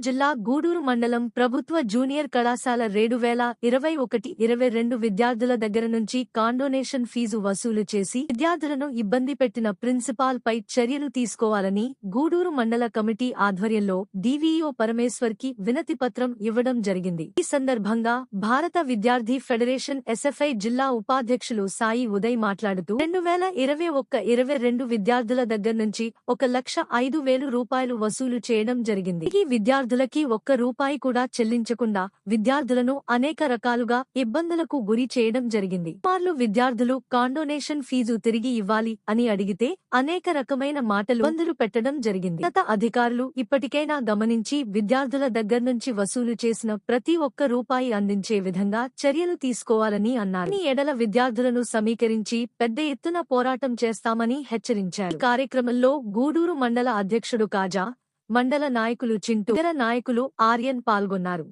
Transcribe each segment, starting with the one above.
జిల్లా గూడూరు మండలం ప్రభుత్వ జూనియర్ కళాశాల 2021-22 విద్యార్థుల దగ్గర నుంచి కాండోనేషన్ ఫీజు వసూలు చేసి విద్యార్థులను ఇబ్బంది పెట్టిన ప్రిన్సిపాల్ పై చర్యలు తీసుకోవాలని గూడూరు మండల కమిటీ ఆధ్వర్యంలో డీవీఈఓ పరమేశ్వర్ కి వినతి పత్రం ఇవ్వడం జరిగింది। ఈ సందర్భంగా భారత విద్యార్థి ఫెడరేషన్ ఎస్ఎఫ్ఐ జిల్లా ఉపాధ్యక్షులు సాయి ఉదయ్ మాట్లాడుతూ 2021-22 విద్యార్థుల దగ్గర నుంచి 1,05,000 రూపాయలు వసూలు చేయడం జరిగింది। ఈ విద్యార్థులకి ఒక్క రూపాయి కూడా చెల్లించకుండా విద్యార్థులను అనేక రకాలుగా ఇబ్బందులకు గురి చేయడం జరిగింది। మార్లు విద్యార్థులు కాండోనేషన్ ఫీజు తిరిగి ఇవ్వాలి అని అడిగితే అనేక రకమైన మాటలు ఇబ్బందులు పెట్టడం జరిగింది। గత అధికారులు ఇప్పటికైనా గమనించి విద్యార్థుల దగ్గర నుంచి వసూలు చేసిన ప్రతి ఒక్క రూపాయి అందించే విధంగా చర్యలు తీసుకోవాలని అన్నారు। ఈ ఎడల విద్యార్థులను సమీకరించి పెద్ద ఎత్తున పోరాటం చేస్తామని హెచ్చరించారు। ఈ కార్యక్రమంలో గూడూరు మండల అధ్యక్షుడు కాజా, మండల నాయకులు చింటూ, ఇతర నాయకులు ఆర్యన్ పాల్గొన్నారు।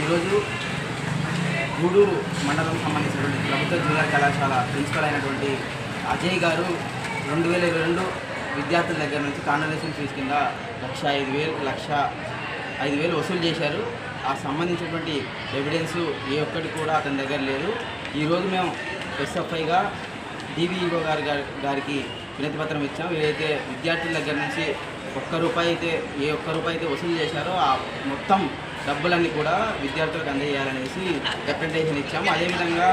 ఈరోజు గూడూరు మండలం సంబంధించినటువంటి ప్రభుత్వ జూనియర్ కళాశాల ప్రిన్సిపల్ అయినటువంటి అజయ్ గారు 2022 విద్యార్థుల దగ్గర నుంచి కాండోనేషన్ ఫీజు కింద 1,05,000 వసూలు చేశారు। ఆ సంబంధించినటువంటి ఎవిడెన్స్ ఏ ఒక్కటి కూడా అతని దగ్గర లేదు। ఈరోజు మేము ఎస్ఎఫ్ఐగా డీవీఈఓ గారికి వినతి పత్రం ఇచ్చాం। ఏదైతే విద్యార్థుల దగ్గర నుంచి ఒక్క రూపాయి అయితే వసూలు చేశారో ఆ మొత్తం డబ్బులన్నీ కూడా విద్యార్థులకు అందజేయాలనేసి రిప్రజెంటేషన్ ఇచ్చాము। అదేవిధంగా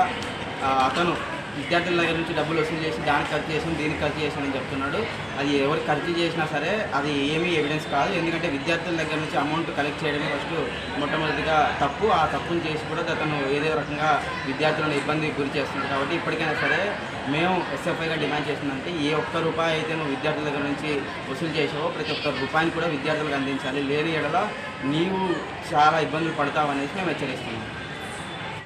అతను విద్యార్థుల దగ్గర నుంచి డబ్బులు వసూలు చేసి దానికి ఖర్చు చేసాం, దీనికి ఖర్చు చేసామని చెప్తున్నాడు। అది ఎవరికి ఖర్చు చేసినా సరే అది ఏమీ ఎవిడెన్స్ కాదు। ఎందుకంటే విద్యార్థుల దగ్గర నుంచి అమౌంట్ కలెక్ట్ చేయడమే ఫస్ట్ మొట్టమొదటిగా తప్పు। ఆ తప్పును చేసి కూడా అతను ఏదో రకంగా విద్యార్థులను ఇబ్బందికి గురి చేస్తున్నాడు। కాబట్టి ఇప్పటికైనా సరే మేము ఎస్ఎఫ్ఐగా డిమాండ్ చేస్తుందంటే ఏ ఒక్క రూపాయి అయితే నువ్వు విద్యార్థుల దగ్గర నుంచి వసూలు చేసావో ప్రతి ఒక్క రూపాయిని కూడా విద్యార్థులకు అందించాలి। లేని ఎడల నీవు చాలా ఇబ్బందులు పడతావనేసి మేము హెచ్చరిస్తున్నాం।